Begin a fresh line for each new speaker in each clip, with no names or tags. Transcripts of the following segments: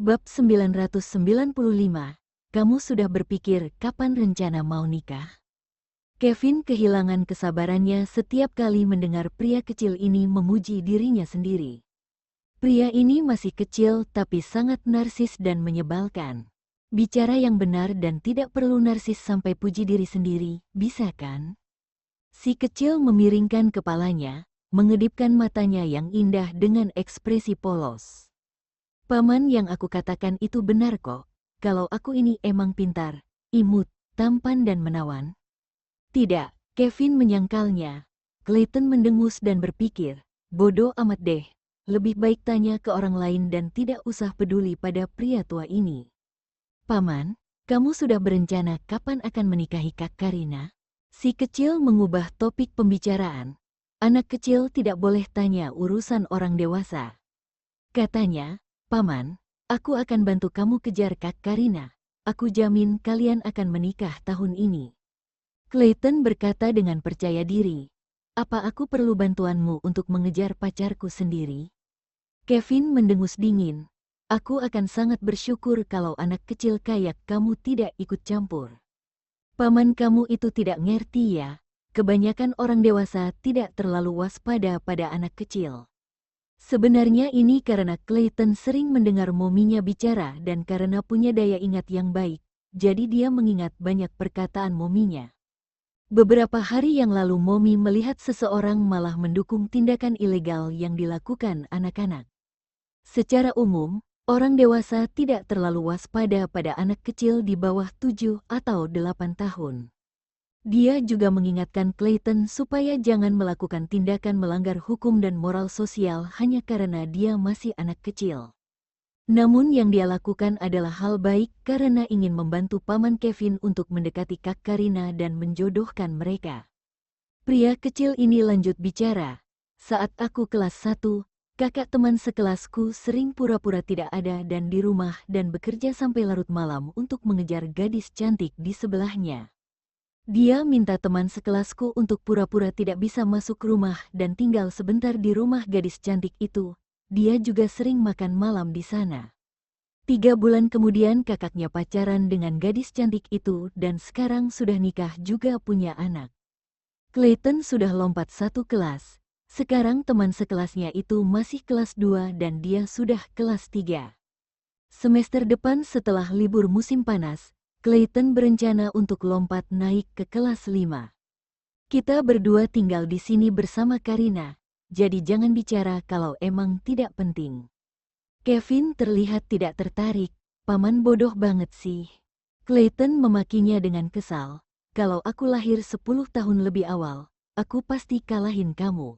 Bab 995, kamu sudah berpikir kapan rencana mau nikah? Kevin kehilangan kesabarannya setiap kali mendengar pria kecil ini memuji dirinya sendiri. Pria ini masih kecil tapi sangat narsis dan menyebalkan. Bicara yang benar dan tidak perlu narsis sampai puji diri sendiri, bisa kan? Si kecil memiringkan kepalanya, mengedipkan matanya yang indah dengan ekspresi polos. Paman, yang aku katakan itu benar kok. Kalau aku ini emang pintar, imut, tampan dan menawan. Tidak, Kevin menyangkalnya. Clayton mendengus dan berpikir, bodoh amat deh. Lebih baik tanya ke orang lain dan tidak usah peduli pada pria tua ini. Paman, kamu sudah berencana kapan akan menikahi Kak Karina? Si kecil mengubah topik pembicaraan. Anak kecil tidak boleh tanya urusan orang dewasa. Katanya, Paman, aku akan bantu kamu kejar Kak Karina. Aku jamin kalian akan menikah tahun ini. Clayton berkata dengan percaya diri. Apa aku perlu bantuanmu untuk mengejar pacarku sendiri? Kevin mendengus dingin. Aku akan sangat bersyukur kalau anak kecil kayak kamu tidak ikut campur. Paman, kamu itu tidak ngerti ya. Kebanyakan orang dewasa tidak terlalu waspada pada anak kecil. Sebenarnya ini karena Clayton sering mendengar mominya bicara dan karena punya daya ingat yang baik, jadi dia mengingat banyak perkataan mominya. Beberapa hari yang lalu momi melihat seseorang malah mendukung tindakan ilegal yang dilakukan anak-anak. Secara umum, orang dewasa tidak terlalu waspada pada anak kecil di bawah 7 atau 8 tahun. Dia juga mengingatkan Clayton supaya jangan melakukan tindakan melanggar hukum dan moral sosial hanya karena dia masih anak kecil. Namun yang dia lakukan adalah hal baik karena ingin membantu paman Kevin untuk mendekati Kak Karina dan menjodohkan mereka. Pria kecil ini lanjut bicara. Saat aku kelas 1, kakak teman sekelasku sering pura-pura tidak ada dan di rumah dan bekerja sampai larut malam untuk mengejar gadis cantik di sebelahnya. Dia minta teman sekelasku untuk pura-pura tidak bisa masuk rumah dan tinggal sebentar di rumah gadis cantik itu. Dia juga sering makan malam di sana. 3 bulan kemudian kakaknya pacaran dengan gadis cantik itu dan sekarang sudah nikah juga punya anak. Clayton sudah lompat 1 kelas. Sekarang teman sekelasnya itu masih kelas 2 dan dia sudah kelas 3. Semester depan setelah libur musim panas, Clayton berencana untuk lompat naik ke kelas 5. Kita berdua tinggal di sini bersama Karina, jadi jangan bicara kalau emang tidak penting. Kevin terlihat tidak tertarik. Paman bodoh banget sih. Clayton memakinya dengan kesal. Kalau aku lahir 10 tahun lebih awal, aku pasti kalahin kamu.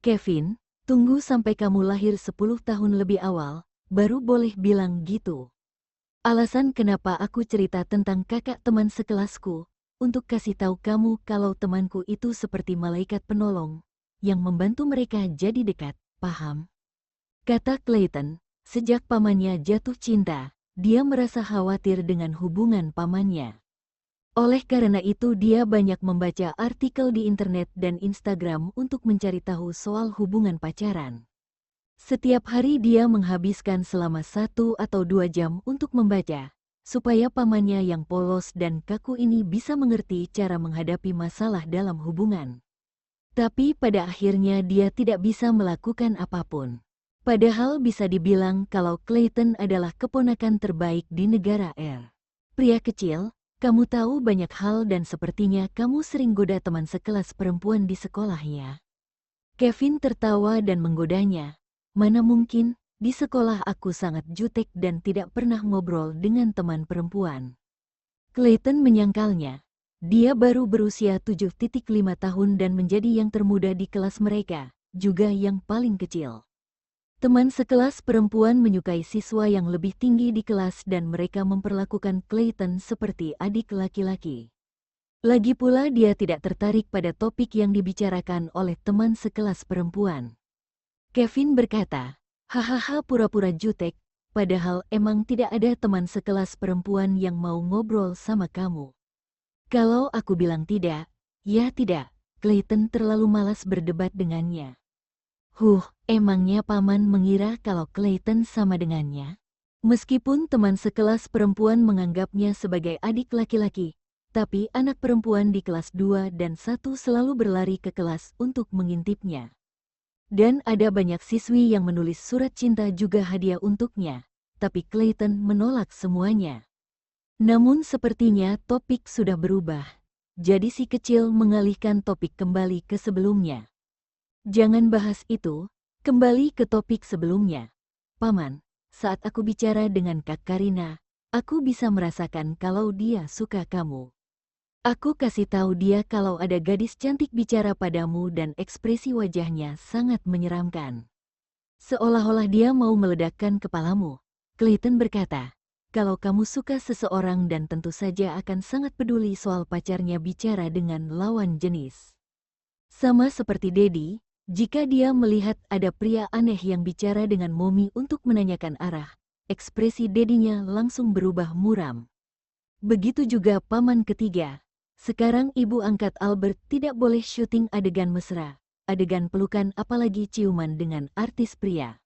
Kevin, tunggu sampai kamu lahir 10 tahun lebih awal, baru boleh bilang gitu. Alasan kenapa aku cerita tentang kakak teman sekelasku, untuk kasih tahu kamu kalau temanku itu seperti malaikat penolong, yang membantu mereka jadi dekat, paham? Kata Clayton, sejak pamannya jatuh cinta, dia merasa khawatir dengan hubungan pamannya. Oleh karena itu dia banyak membaca artikel di internet dan Instagram untuk mencari tahu soal hubungan pacaran. Setiap hari dia menghabiskan selama 1 atau 2 jam untuk membaca, supaya pamannya yang polos dan kaku ini bisa mengerti cara menghadapi masalah dalam hubungan. Tapi pada akhirnya dia tidak bisa melakukan apapun. Padahal bisa dibilang kalau Clayton adalah keponakan terbaik di negara R. Pria kecil, kamu tahu banyak hal dan sepertinya kamu sering goda teman sekelas perempuan di sekolahnya. Kevin tertawa dan menggodanya. Mana mungkin, di sekolah aku sangat jutek dan tidak pernah ngobrol dengan teman perempuan. Clayton menyangkalnya. Dia baru berusia 7,5 tahun dan menjadi yang termuda di kelas mereka, juga yang paling kecil. Teman sekelas perempuan menyukai siswa yang lebih tinggi di kelas dan mereka memperlakukan Clayton seperti adik laki-laki. Lagi pula dia tidak tertarik pada topik yang dibicarakan oleh teman sekelas perempuan. Kevin berkata, hahaha pura-pura jutek, padahal emang tidak ada teman sekelas perempuan yang mau ngobrol sama kamu. Kalau aku bilang tidak, ya tidak. Clayton terlalu malas berdebat dengannya. Emangnya paman mengira kalau Clayton sama dengannya? Meskipun teman sekelas perempuan menganggapnya sebagai adik laki-laki, tapi anak perempuan di kelas 2 dan 1 selalu berlari ke kelas untuk mengintipnya. Dan ada banyak siswi yang menulis surat cinta juga hadiah untuknya, tapi Clayton menolak semuanya. Namun sepertinya topik sudah berubah. Jadi si kecil mengalihkan topik kembali ke sebelumnya. Jangan bahas itu, kembali ke topik sebelumnya. Paman, saat aku bicara dengan Kak Karina, aku bisa merasakan kalau dia suka kamu. Aku kasih tahu dia kalau ada gadis cantik bicara padamu dan ekspresi wajahnya sangat menyeramkan. Seolah-olah dia mau meledakkan kepalamu. Clayton berkata, kalau kamu suka seseorang dan tentu saja akan sangat peduli soal pacarnya bicara dengan lawan jenis. Sama seperti Daddy, jika dia melihat ada pria aneh yang bicara dengan Mommy untuk menanyakan arah, ekspresi Daddy-nya langsung berubah muram. Begitu juga paman ketiga. Sekarang ibu angkat Albert tidak boleh syuting adegan mesra, adegan pelukan apalagi ciuman dengan artis pria.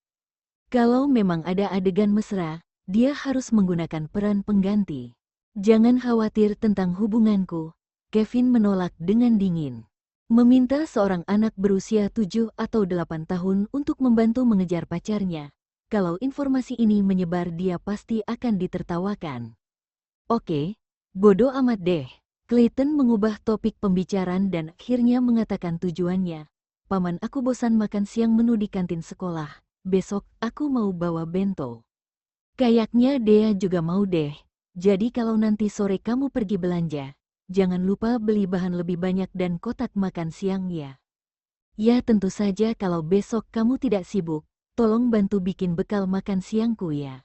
Kalau memang ada adegan mesra, dia harus menggunakan peran pengganti. Jangan khawatir tentang hubunganku, Kevin menolak dengan dingin. Meminta seorang anak berusia 7 atau 8 tahun untuk membantu mengejar pacarnya. Kalau informasi ini menyebar dia pasti akan ditertawakan. Oke, bodoh amat deh. Clayton mengubah topik pembicaraan dan akhirnya mengatakan tujuannya. Paman, aku bosan makan siang menu di kantin sekolah. Besok aku mau bawa bento. Kayaknya Dea juga mau deh. Jadi kalau nanti sore kamu pergi belanja, jangan lupa beli bahan lebih banyak dan kotak makan siang ya. Ya tentu saja kalau besok kamu tidak sibuk, tolong bantu bikin bekal makan siangku ya.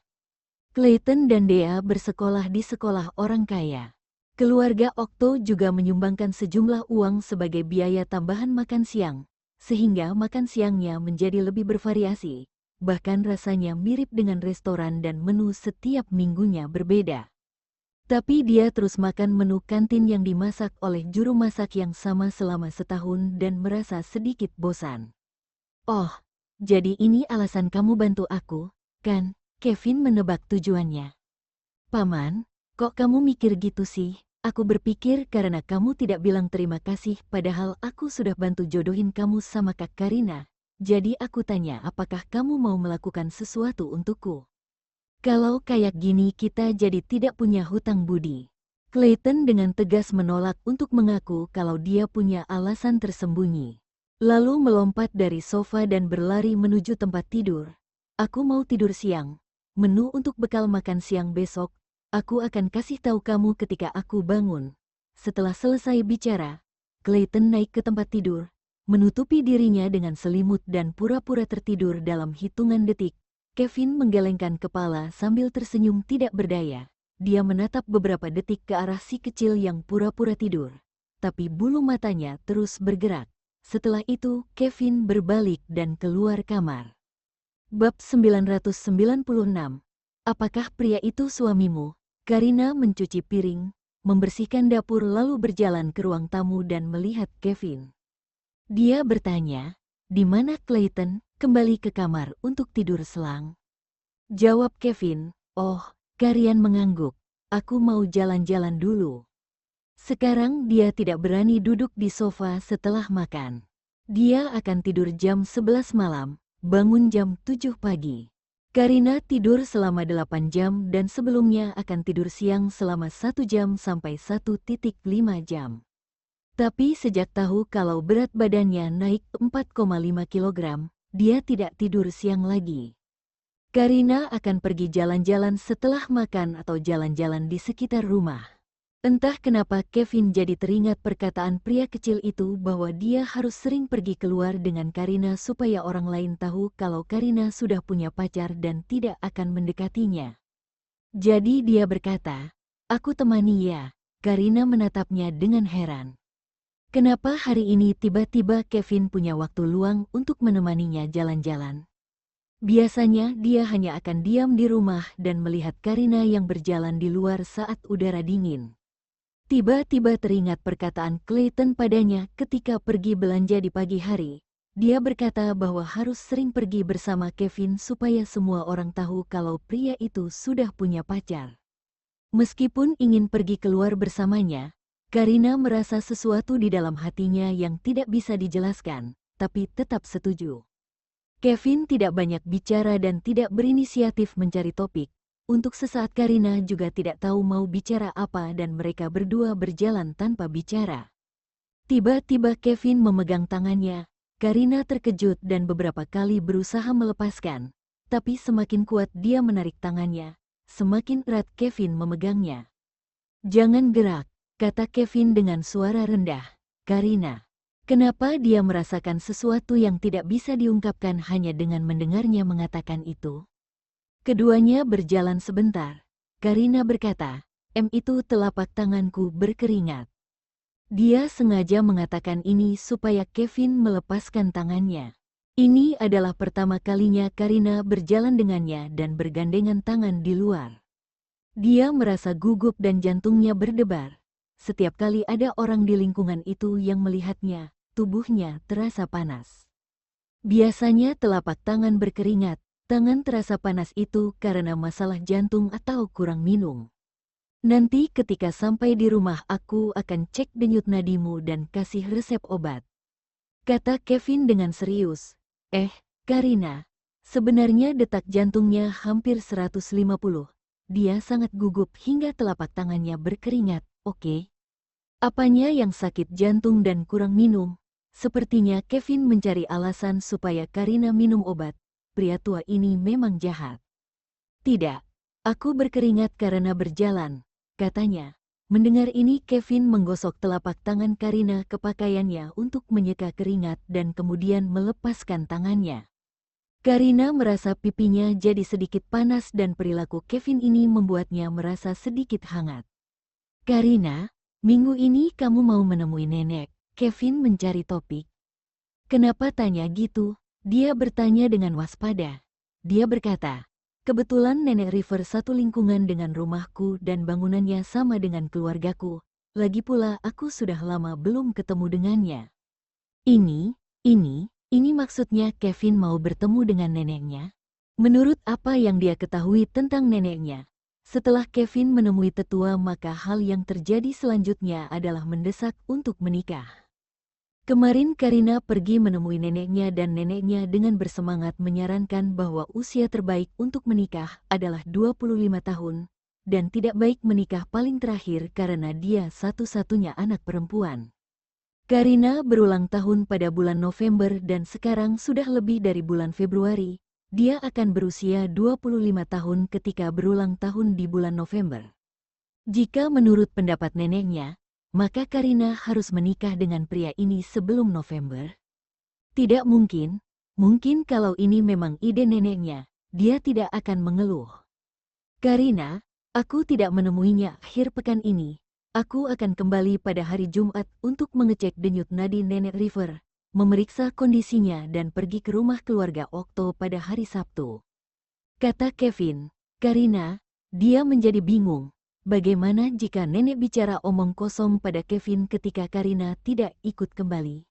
Clayton dan Dea bersekolah di sekolah orang kaya. Keluarga Okto juga menyumbangkan sejumlah uang sebagai biaya tambahan makan siang, sehingga makan siangnya menjadi lebih bervariasi, bahkan rasanya mirip dengan restoran dan menu setiap minggunya berbeda. Tapi dia terus makan menu kantin yang dimasak oleh juru masak yang sama selama setahun dan merasa sedikit bosan. Oh, jadi ini alasan kamu bantu aku, kan? Kevin menebak tujuannya. Paman, kok kamu mikir gitu sih? Aku berpikir karena kamu tidak bilang terima kasih padahal aku sudah bantu jodohin kamu sama Kak Karina. Jadi aku tanya apakah kamu mau melakukan sesuatu untukku. Kalau kayak gini kita jadi tidak punya hutang budi. Clayton dengan tegas menolak untuk mengaku kalau dia punya alasan tersembunyi. Lalu melompat dari sofa dan berlari menuju tempat tidur. Aku mau tidur siang. Menu untuk bekal makan siang besok, aku akan kasih tahu kamu ketika aku bangun. Setelah selesai bicara, Clayton naik ke tempat tidur, menutupi dirinya dengan selimut dan pura-pura tertidur dalam hitungan detik. Kevin menggelengkan kepala sambil tersenyum tidak berdaya. Dia menatap beberapa detik ke arah si kecil yang pura-pura tidur. Tapi bulu matanya terus bergerak. Setelah itu, Kevin berbalik dan keluar kamar. Bab 996. Apakah pria itu suamimu? Karina mencuci piring, membersihkan dapur lalu berjalan ke ruang tamu dan melihat Kevin. Dia bertanya, "Di mana Clayton?" Kembali ke kamar untuk tidur selang. Jawab Kevin, "Oh," Karian mengangguk, "aku mau jalan-jalan dulu." Sekarang dia tidak berani duduk di sofa setelah makan. Dia akan tidur jam 11 malam. Bangun jam 7 pagi. Karina tidur selama 8 jam dan sebelumnya akan tidur siang selama 1 jam sampai 1,5 jam. Tapi sejak tahu kalau berat badannya naik 4,5 kg, dia tidak tidur siang lagi. Karina akan pergi jalan-jalan setelah makan atau jalan-jalan di sekitar rumah. Entah kenapa Kevin jadi teringat perkataan pria kecil itu bahwa dia harus sering pergi keluar dengan Karina supaya orang lain tahu kalau Karina sudah punya pacar dan tidak akan mendekatinya. Jadi dia berkata, "Aku temani ya." Karina menatapnya dengan heran. Kenapa hari ini tiba-tiba Kevin punya waktu luang untuk menemaninya jalan-jalan? Biasanya dia hanya akan diam di rumah dan melihat Karina yang berjalan di luar saat udara dingin. Tiba-tiba teringat perkataan Clayton padanya ketika pergi belanja di pagi hari. Dia berkata bahwa harus sering pergi bersama Kevin supaya semua orang tahu kalau pria itu sudah punya pacar. Meskipun ingin pergi keluar bersamanya, Karina merasa sesuatu di dalam hatinya yang tidak bisa dijelaskan, tapi tetap setuju. Kevin tidak banyak bicara dan tidak berinisiatif mencari topik. Untuk sesaat Karina juga tidak tahu mau bicara apa dan mereka berdua berjalan tanpa bicara. Tiba-tiba Kevin memegang tangannya. Karina terkejut dan beberapa kali berusaha melepaskan, tapi semakin kuat dia menarik tangannya, semakin erat Kevin memegangnya. "Jangan gerak," kata Kevin dengan suara rendah. Karina, kenapa dia merasakan sesuatu yang tidak bisa diungkapkan hanya dengan mendengarnya mengatakan itu? Keduanya berjalan sebentar. Karina berkata, itu telapak tanganku berkeringat." Dia sengaja mengatakan ini supaya Kevin melepaskan tangannya. Ini adalah pertama kalinya Karina berjalan dengannya dan bergandengan tangan di luar. Dia merasa gugup dan jantungnya berdebar. Setiap kali ada orang di lingkungan itu yang melihatnya, tubuhnya terasa panas. Biasanya telapak tangan berkeringat, tangan terasa panas itu karena masalah jantung atau kurang minum. "Nanti ketika sampai di rumah aku akan cek denyut nadimu dan kasih resep obat," kata Kevin dengan serius. Karina, sebenarnya detak jantungnya hampir 150. Dia sangat gugup hingga telapak tangannya berkeringat. "Oke. Apanya yang sakit jantung dan kurang minum?" Sepertinya Kevin mencari alasan supaya Karina minum obat. Pria tua ini memang jahat. "Tidak, aku berkeringat karena berjalan," katanya. Mendengar ini Kevin menggosok telapak tangan Karina ke pakaiannya untuk menyeka keringat dan kemudian melepaskan tangannya. Karina merasa pipinya jadi sedikit panas dan perilaku Kevin ini membuatnya merasa sedikit hangat. "Karina, minggu ini kamu mau menemui nenek?" Kevin mencari topik. "Kenapa tanya gitu?" Dia bertanya dengan waspada. Dia berkata, "Kebetulan Nenek River satu lingkungan dengan rumahku dan bangunannya sama dengan keluargaku. Lagi pula aku sudah lama belum ketemu dengannya." Ini maksudnya Kevin mau bertemu dengan neneknya? Menurut apa yang dia ketahui tentang neneknya, setelah Kevin menemui tetua maka hal yang terjadi selanjutnya adalah mendesak untuk menikah. Kemarin Karina pergi menemui neneknya dan neneknya dengan bersemangat menyarankan bahwa usia terbaik untuk menikah adalah 25 tahun, dan tidak baik menikah paling terakhir karena dia satu-satunya anak perempuan. Karina berulang tahun pada bulan November dan sekarang sudah lebih dari bulan Februari. Dia akan berusia 25 tahun ketika berulang tahun di bulan November. Jika menurut pendapat neneknya, maka Karina harus menikah dengan pria ini sebelum November? Tidak mungkin. Mungkin kalau ini memang ide neneknya, dia tidak akan mengeluh. "Karina, aku tidak menemuinya akhir pekan ini. Aku akan kembali pada hari Jumat untuk mengecek denyut nadi Nenek River, memeriksa kondisinya dan pergi ke rumah keluarga Okto pada hari Sabtu," kata Kevin. Karina, dia menjadi bingung. Bagaimana jika nenek bicara omong kosong pada Kevin ketika Karina tidak ikut kembali?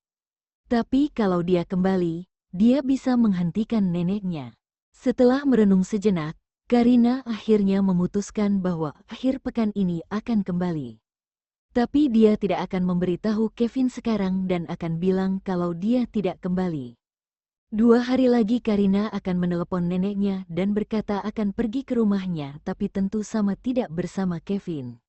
Tapi kalau dia kembali, dia bisa menghentikan neneknya. Setelah merenung sejenak, Karina akhirnya memutuskan bahwa akhir pekan ini akan kembali. Tapi dia tidak akan memberitahu Kevin sekarang dan akan bilang kalau dia tidak kembali. 2 hari lagi Karina akan menelepon neneknya dan berkata akan pergi ke rumahnya tapi tentu sama tidak bersama Kevin.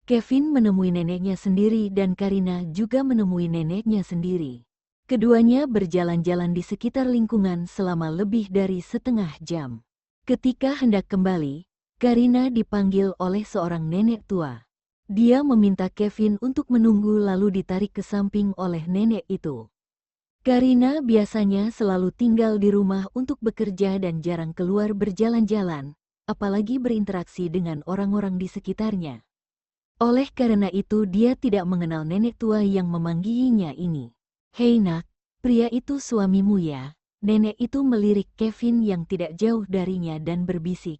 Kevin menemui neneknya sendiri dan Karina juga menemui neneknya sendiri. Keduanya berjalan-jalan di sekitar lingkungan selama lebih dari setengah jam. Ketika hendak kembali, Karina dipanggil oleh seorang nenek tua. Dia meminta Kevin untuk menunggu lalu ditarik ke samping oleh nenek itu. Karina biasanya selalu tinggal di rumah untuk bekerja dan jarang keluar berjalan-jalan, apalagi berinteraksi dengan orang-orang di sekitarnya. Oleh karena itu dia tidak mengenal nenek tua yang memanggilnya ini. "Hei nak, pria itu suamimu ya?" Nenek itu melirik Kevin yang tidak jauh darinya dan berbisik.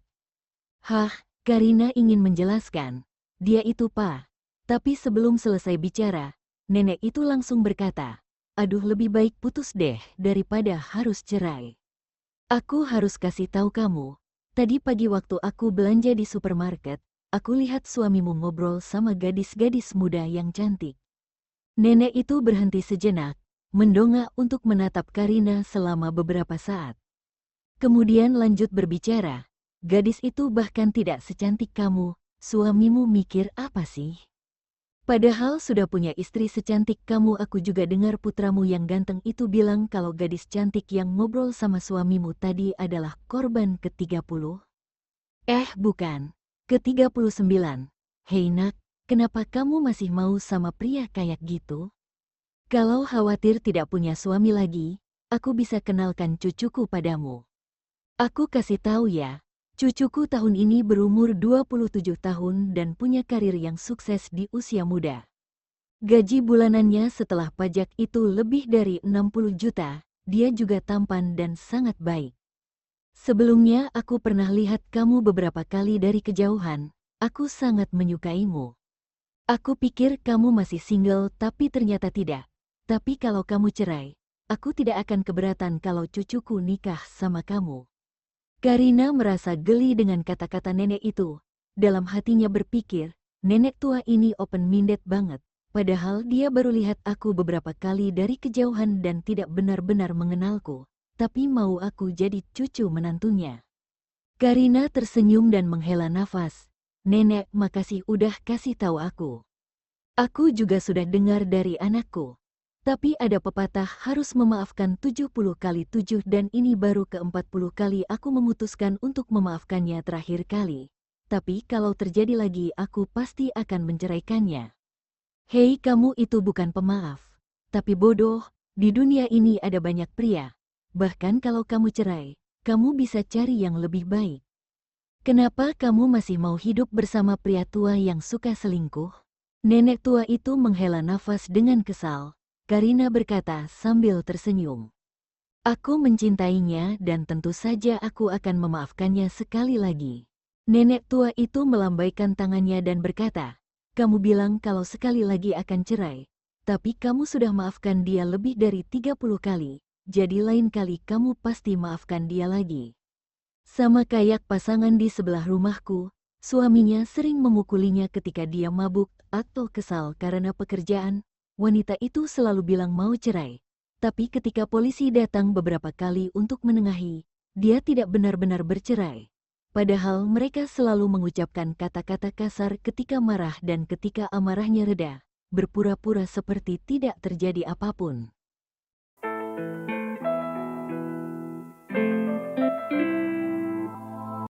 Karina ingin menjelaskan. "Dia itu Pa." Tapi sebelum selesai bicara, nenek itu langsung berkata, aduh lebih baik putus deh daripada harus cerai. Aku harus kasih tahu kamu, tadi pagi waktu aku belanja di supermarket, aku lihat suamimu ngobrol sama gadis-gadis muda yang cantik. Nenek itu berhenti sejenak, mendongak untuk menatap Karina selama beberapa saat. Kemudian lanjut berbicara, gadis itu bahkan tidak secantik kamu, suamimu mikir apa sih? Padahal sudah punya istri secantik kamu. Aku juga dengar putramu yang ganteng itu bilang kalau gadis cantik yang ngobrol sama suamimu tadi adalah korban ke-30. Bukan, ke-39. Hei nak, kenapa kamu masih mau sama pria kayak gitu? Kalau khawatir tidak punya suami lagi, aku bisa kenalkan cucuku padamu. Aku kasih tahu ya, cucuku tahun ini berumur 27 tahun dan punya karir yang sukses di usia muda. Gaji bulanannya setelah pajak itu lebih dari 60 juta, dia juga tampan dan sangat baik. Sebelumnya aku pernah lihat kamu beberapa kali dari kejauhan, aku sangat menyukaimu. Aku pikir kamu masih single tapi ternyata tidak. Tapi kalau kamu cerai, aku tidak akan keberatan kalau cucuku nikah sama kamu. Karina merasa geli dengan kata-kata nenek itu. Dalam hatinya berpikir, nenek tua ini open-minded banget. Padahal dia baru lihat aku beberapa kali dari kejauhan dan tidak benar-benar mengenalku. Tapi mau aku jadi cucu menantunya. Karina tersenyum dan menghela nafas. Nenek, makasih udah kasih tahu aku. Aku juga sudah dengar dari anakku. Tapi ada pepatah harus memaafkan 70 kali 7 dan ini baru ke-40 kali aku memutuskan untuk memaafkannya terakhir kali. Tapi kalau terjadi lagi aku pasti akan menceraikannya. Hei kamu itu bukan pemaaf. Tapi bodoh, di dunia ini ada banyak pria. Bahkan kalau kamu cerai, kamu bisa cari yang lebih baik. Kenapa kamu masih mau hidup bersama pria tua yang suka selingkuh? Nenek tua itu menghela nafas dengan kesal. Karina berkata sambil tersenyum. Aku mencintainya dan tentu saja aku akan memaafkannya sekali lagi. Nenek tua itu melambaikan tangannya dan berkata, kamu bilang kalau sekali lagi akan cerai. Tapi kamu sudah maafkan dia lebih dari 30 kali. Jadi lain kali kamu pasti maafkan dia lagi. Sama kayak pasangan di sebelah rumahku, suaminya sering memukulinya ketika dia mabuk atau kesal karena pekerjaan. Wanita itu selalu bilang mau cerai. Tapi ketika polisi datang beberapa kali untuk menengahi, dia tidak benar-benar bercerai. Padahal mereka selalu mengucapkan kata-kata kasar ketika marah dan ketika amarahnya reda, berpura-pura seperti tidak terjadi apapun.